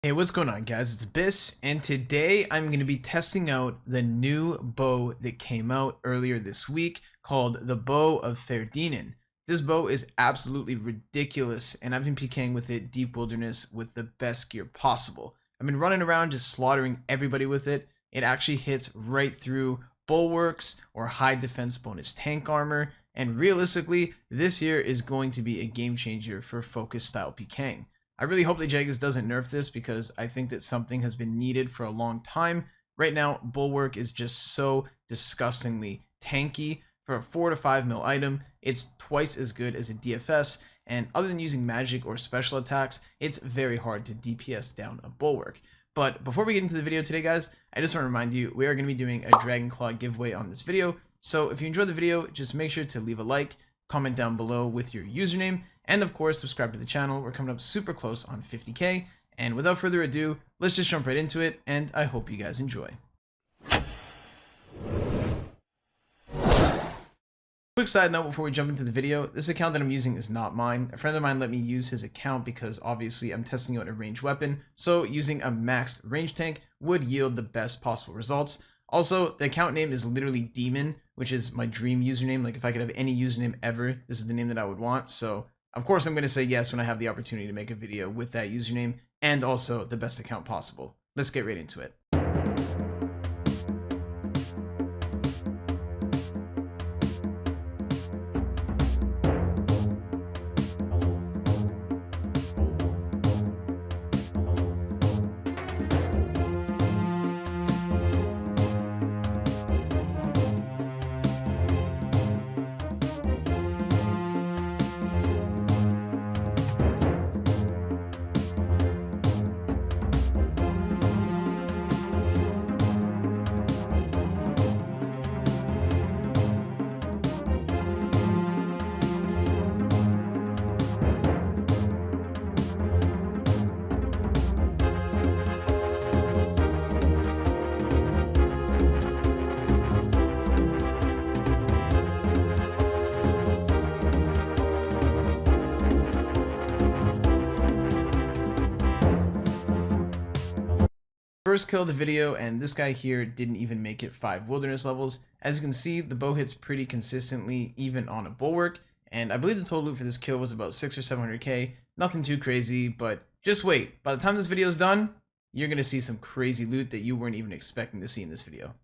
Hey, what's going on, guys? It's Biss, and today I'm going to be testing out the new bow that came out earlier this week called the Bow of Faerdhinen. This bow is absolutely ridiculous, and I've been PKing with it deep wilderness with the best gear possible. I've been running around just slaughtering everybody with it. It actually hits right through bulwarks or high defense bonus tank armor, and realistically, this here is going to be a game changer for focus style PKing. I really hope that Jagex doesn't nerf this because I think that something has been needed for a long time. Right now, Bulwark is just so disgustingly tanky. For a 4 to 5 mil item, it's twice as good as a DFS, and other than using magic or special attacks, it's very hard to DPS down a Bulwark. But before we get into the video today, guys, I just want to remind you, we are going to be doing a Dragon Claw giveaway on this video. So if you enjoyed the video, just make sure to leave a like, comment down below with your username, and of course, subscribe to the channel. We're coming up super close on 50K. And without further ado, let's just jump right into it, and I hope you guys enjoy. Quick side note before we jump into the video, this account that I'm using is not mine. A friend of mine let me use his account because obviously I'm testing out a ranged weapon, so using a maxed range tank would yield the best possible results. Also, the account name is literally Demon, which is my dream username. Like if I could have any username ever, this is the name that I would want. So of course, I'm going to say yes when I have the opportunity to make a video with that username and also the best account possible. Let's get right into it. First kill of the video, and this guy here didn't even make it 5 wilderness levels. As you can see, the bow hits pretty consistently even on a bulwark, and I believe the total loot for this kill was about 600 or 700k. Nothing too crazy, but just wait. By the time this video is done, you're going to see some crazy loot that you weren't even expecting to see in this video.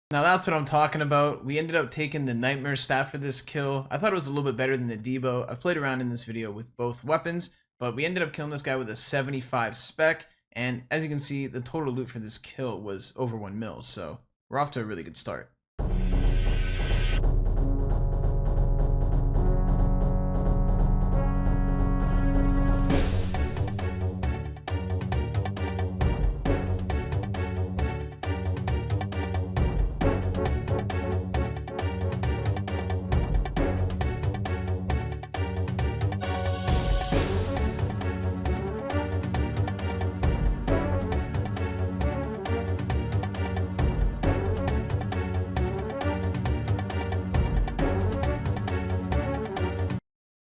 Now that's what I'm talking about. We ended up taking the Nightmare Staff for this kill. I thought it was a little bit better than the Debo. I've played around in this video with both weapons, but we ended up killing this guy with a 75 spec, and as you can see, the total loot for this kill was over 1 mil, so we're off to a really good start.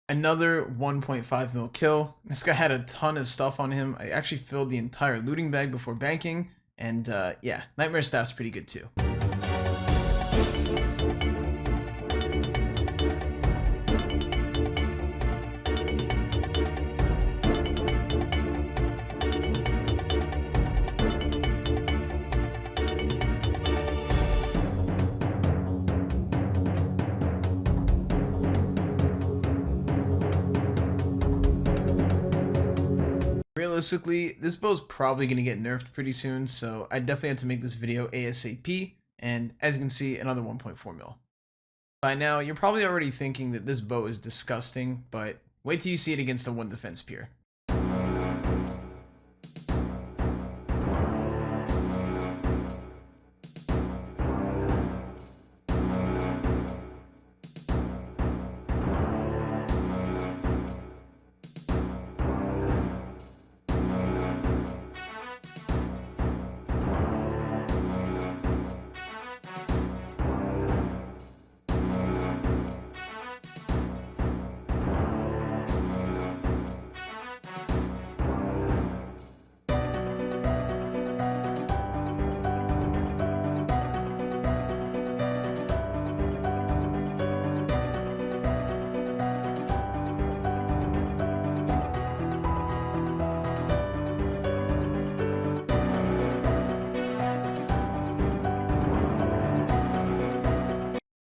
Another 1.5 mil kill. This guy had a ton of stuff on him. I actually filled the entire looting bag before banking, and yeah, Nightmare Staff's pretty good too. realistically, this bow's probably going to get nerfed pretty soon, so I definitely have to make this video ASAP, and as you can see, another 1.4 mil. By now, you're probably already thinking that this bow is disgusting, but wait till you see it against a 1 defense peer.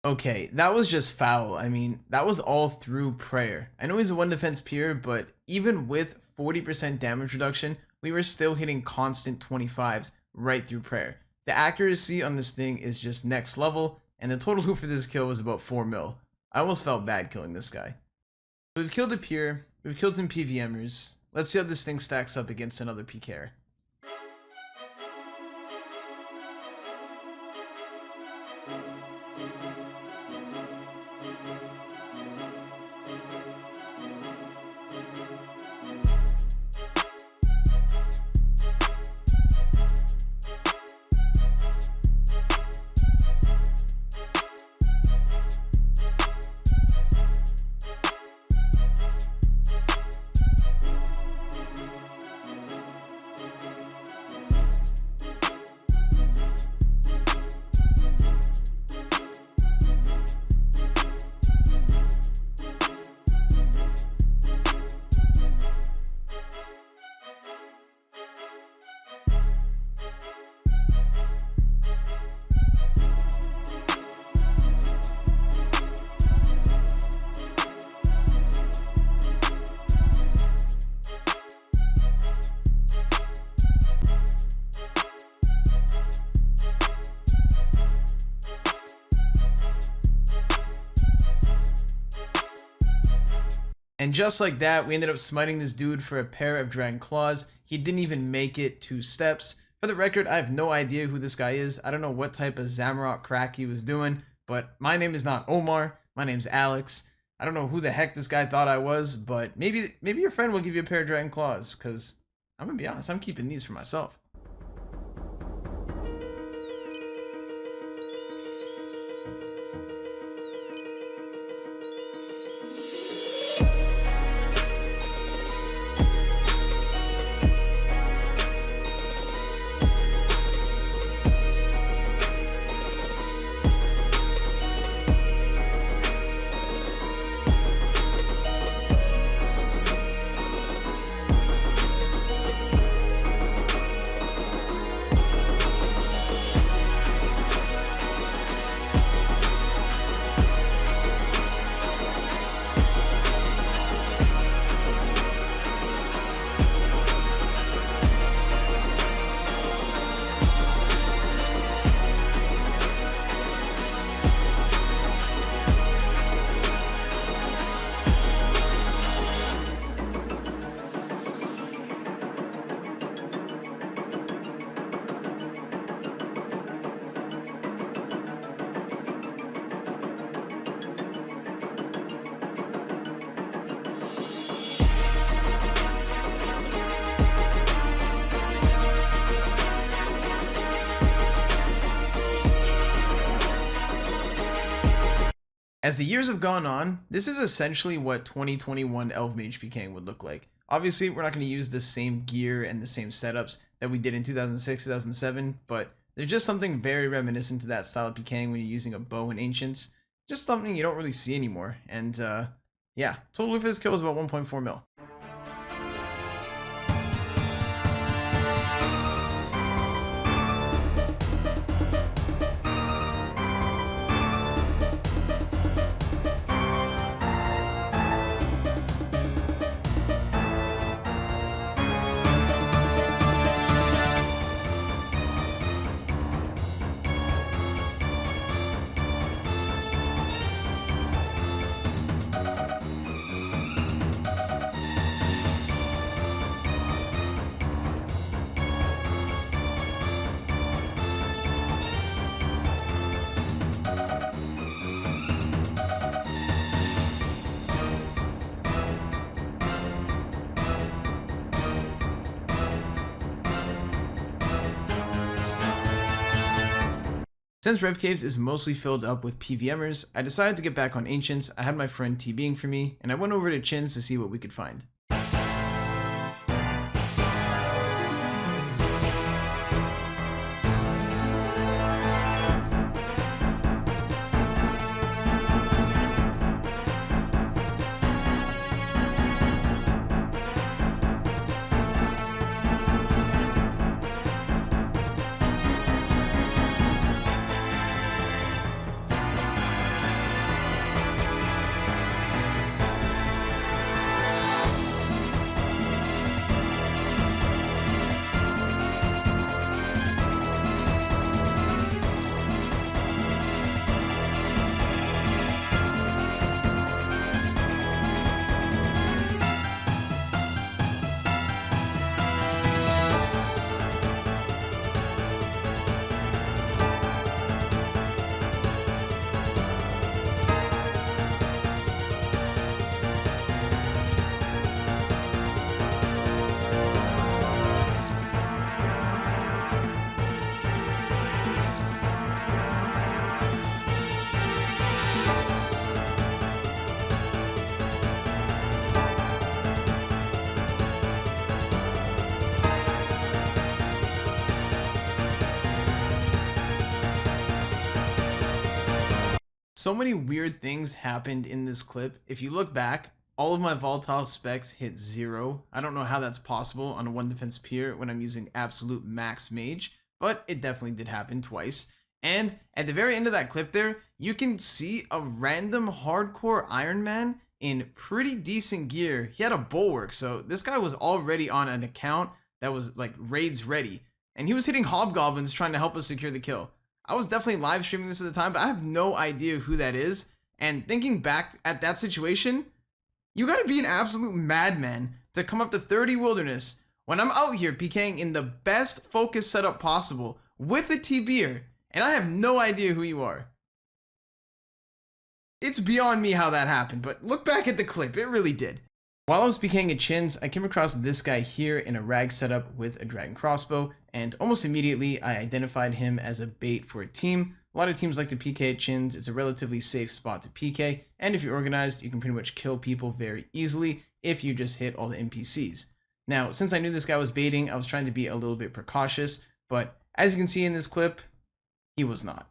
Okay, that was just foul. I mean, that was all through prayer. I know he's a 1 defense peer, but even with 40% damage reduction, we were still hitting constant 25s right through prayer. The accuracy on this thing is just next level, and the total loot for this kill was about 4 mil. I almost felt bad killing this guy. We've killed a peer, we've killed some PVMers. Let's see how this thing stacks up against another PKer. And just like that, we ended up smiting this dude for a pair of Dragon Claws. He didn't even make it 2 steps. For the record, I have no idea who this guy is. I don't know what type of Zamorak crack he was doing, but my name is not Omar. My name's Alex. I don't know who the heck this guy thought I was, but maybe your friend will give you a pair of Dragon Claws, because I'm gonna be honest, I'm keeping these for myself. As the years have gone on, this is essentially what 2021 Elf Mage Pking would look like. Obviously, we're not going to use the same gear and the same setups that we did in 2006, 2007, but there's just something very reminiscent to that style of Pking when you're using a bow in Ancients. Just something you don't really see anymore. And yeah, total loot for this kill is about 1.4 mil. Since Rev Caves is mostly filled up with PVMers, I decided to get back on Ancients. I had my friend Pking for me, and I went over to Chins to see what we could find. So many weird things happened in this clip. If you look back, all of my volatile specs hit 0. I don't know how that's possible on a 1 defense peer when I'm using absolute max mage, but it definitely did happen twice. And at the very end of that clip there, you can see a random hardcore Iron Man in pretty decent gear. He had a bulwark, so this guy was already on an account that was like raids ready. And he was hitting hobgoblins trying to help us secure the kill. I was definitely live streaming this at the time, but I have no idea who that is. And thinking back at that situation, you gotta be an absolute madman to come up to 30 wilderness when I'm out here PKing in the best focus setup possible with a TBer, and I have no idea who you are. It's beyond me how that happened, but look back at the clip, it really did. While I was PKing at Chins, I came across this guy here in a rag setup with a dragon crossbow, and almost immediately I identified him as a bait for a team. A lot of teams like to PK at Chins. It's a relatively safe spot to PK, and if you're organized, you can pretty much kill people very easily if you just hit all the NPCs. Now, since I knew this guy was baiting, I was trying to be a little bit precautious, but as you can see in this clip, he was not.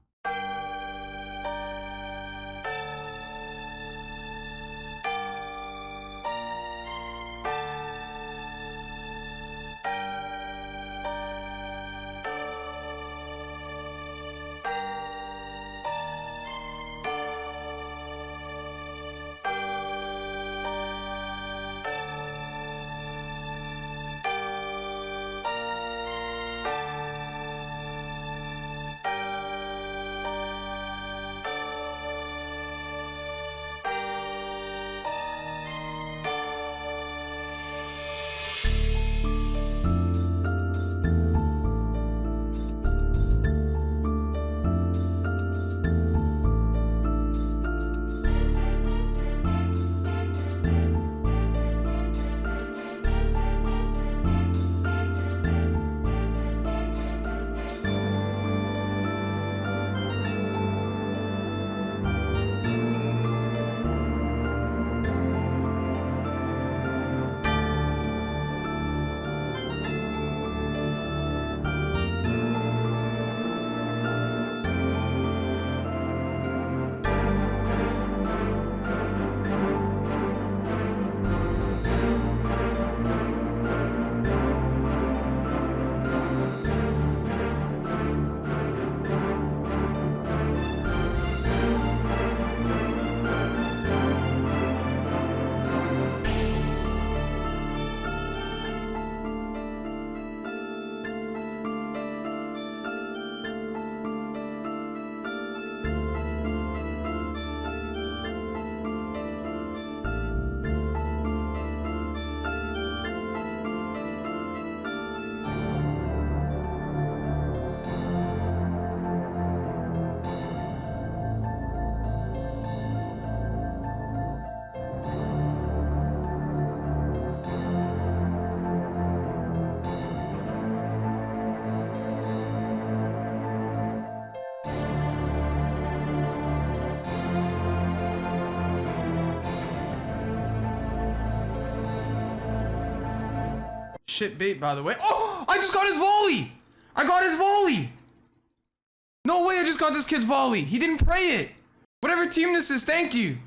shit bait, by the way. Oh, I just got his volley. I got his volley. No way, I just got this kid's volley. He didn't pray it. Whatever team this is, thank you.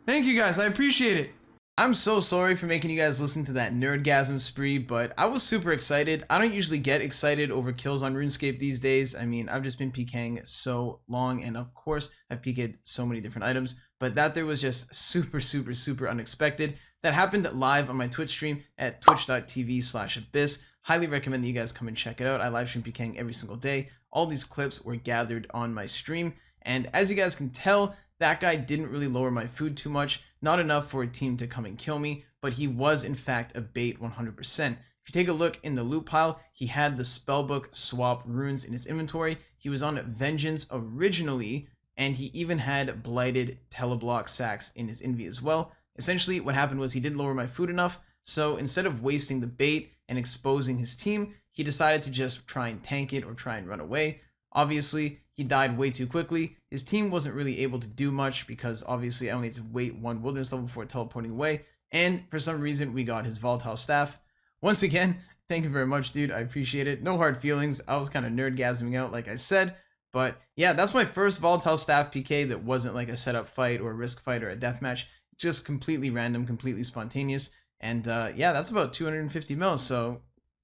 Thank you guys, I appreciate it. I'm so sorry for making you guys listen to that nerdgasm spree, but I was super excited. I don't usually get excited over kills on RuneScape these days. I mean, I've just been PKing so long, and of course, I've PK'd so many different items, but that there was just super unexpected. That happened live on my Twitch stream at twitch.tv/abyss. Highly recommend that you guys come and check it out. I live stream PKing every single day. All these clips were gathered on my stream, and as you guys can tell, that guy didn't really lower my food too much, not enough for a team to come and kill me, but he was in fact a bait 100%. If you take a look in the loot pile, he had the spellbook swap runes in his inventory, he was on Vengeance originally, and he even had blighted teleblock sacks in his invi as well. Essentially what happened was he didn't lower my food enough, so instead of wasting the bait and exposing his team, he decided to just try and tank it or try and run away. Obviously, he died way too quickly. His team wasn't really able to do much because obviously I only had to wait one wilderness level before teleporting away, and for some reason we got his volatile staff. Once again, thank you very much, dude. I appreciate it. No hard feelings. I was kind of nerdgasming out like I said, but yeah, that's my first volatile staff PK that wasn't like a setup fight or a risk fight or a deathmatch. Just completely random, completely spontaneous, and yeah, that's about 250 mils, so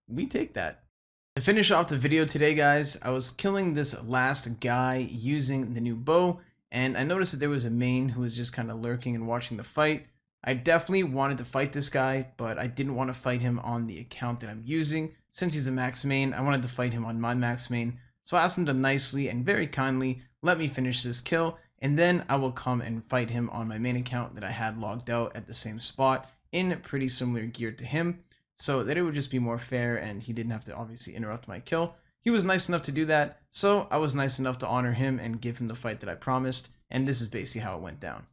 we take that. To finish off the video today, guys, I was killing this last guy using the new bow, and I noticed that there was a main who was just kind of lurking and watching the fight. I definitely wanted to fight this guy, but I didn't want to fight him on the account that I'm using. Since he's a max main, I wanted to fight him on my max main, so I asked him to nicely and very kindly let me finish this kill, and then I will come and fight him on my main account that I had logged out at the same spot in pretty similar gear to him, so that it would just be more fair and he didn't have to obviously interrupt my kill. He was nice enough to do that, so I was nice enough to honor him and give him the fight that I promised, and this is basically how it went down.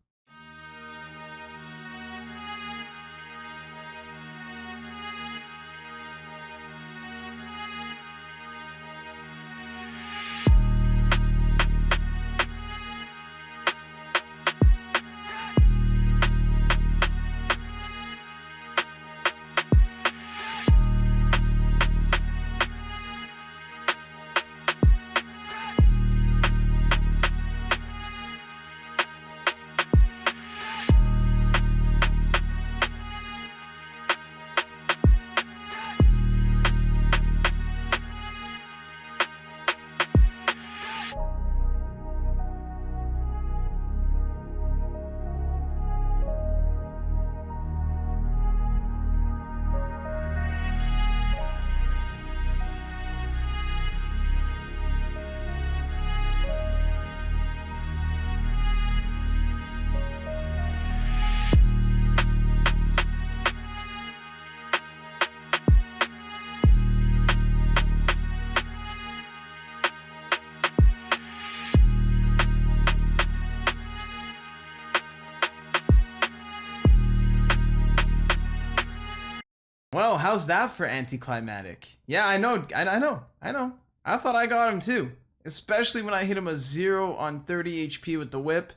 Well, how's that for anticlimactic? Yeah, I know. I thought I got him too. Especially when I hit him a 0 on 30 HP with the whip,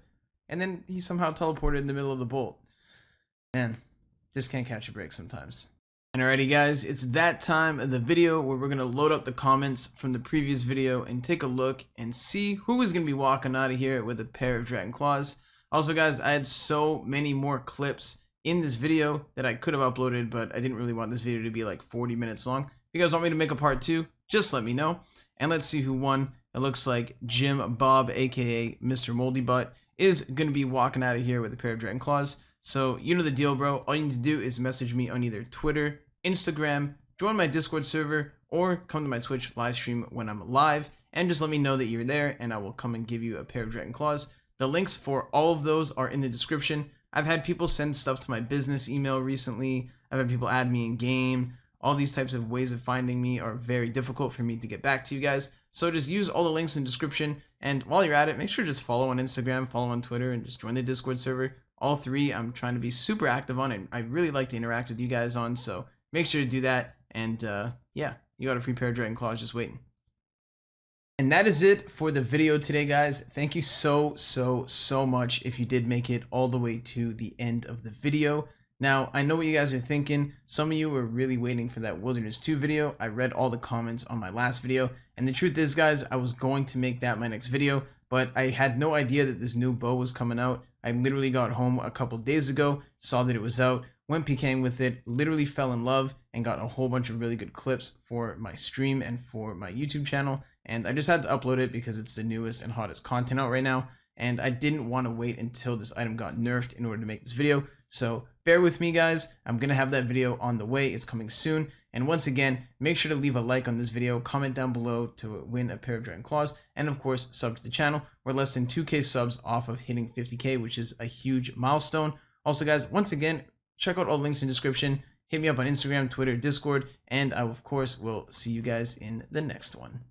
and then he somehow teleported in the middle of the bolt. Man, just can't catch a break sometimes. And alrighty guys, it's that time of the video where we're going to load up the comments from the previous video and take a look and see who is going to be walking out of here with a pair of dragon claws. Also guys, I had so many more clips in this video that I could have uploaded, but I didn't really want this video to be like 40 minutes long. If you guys want me to make a part 2, just let me know. And let's see who won. It looks like Jim Bob, aka Mr. Moldy Butt, is going to be walking out of here with a pair of dragon claws. So you know the deal, bro. All you need to do is message me on either Twitter, Instagram, join my Discord server, or come to my Twitch live stream when I'm live, and just let me know that you're there, and I will come and give you a pair of dragon claws. The links for all of those are in the description. I've had people send stuff to my business email recently. I've had people add me in game. All these types of ways of finding me are very difficult for me to get back to you guys. So just use all the links in the description. And while you're at it, make sure to just follow on Instagram, follow on Twitter, and just join the Discord server. All three I'm trying to be super active on, and I really like to interact with you guys on. So make sure to do that. And yeah, you got a free pair of dragon claws just waiting. And that is it for the video today, guys. Thank you so much if you did make it all the way to the end of the video. Now, I know what you guys are thinking. Some of you were really waiting for that Wilderness 2 video. I read all the comments on my last video, and the truth is, guys, I was going to make that my next video, but I had no idea that this new bow was coming out. I literally got home a couple days ago, saw that it was out, went Pking with it, literally fell in love, and got a whole bunch of really good clips for my stream and for my YouTube channel. And I just had to upload it because it's the newest and hottest content out right now. And I didn't want to wait until this item got nerfed in order to make this video. So bear with me, guys. I'm going to have that video on the way. It's coming soon. And once again, make sure to leave a like on this video, comment down below to win a pair of Dragon Claws, and of course, sub to the channel. We're less than 2K subs off of hitting 50K, which is a huge milestone. Also, guys, once again, check out all links in the description. Hit me up on Instagram, Twitter, Discord, and I, of course, will see you guys in the next one.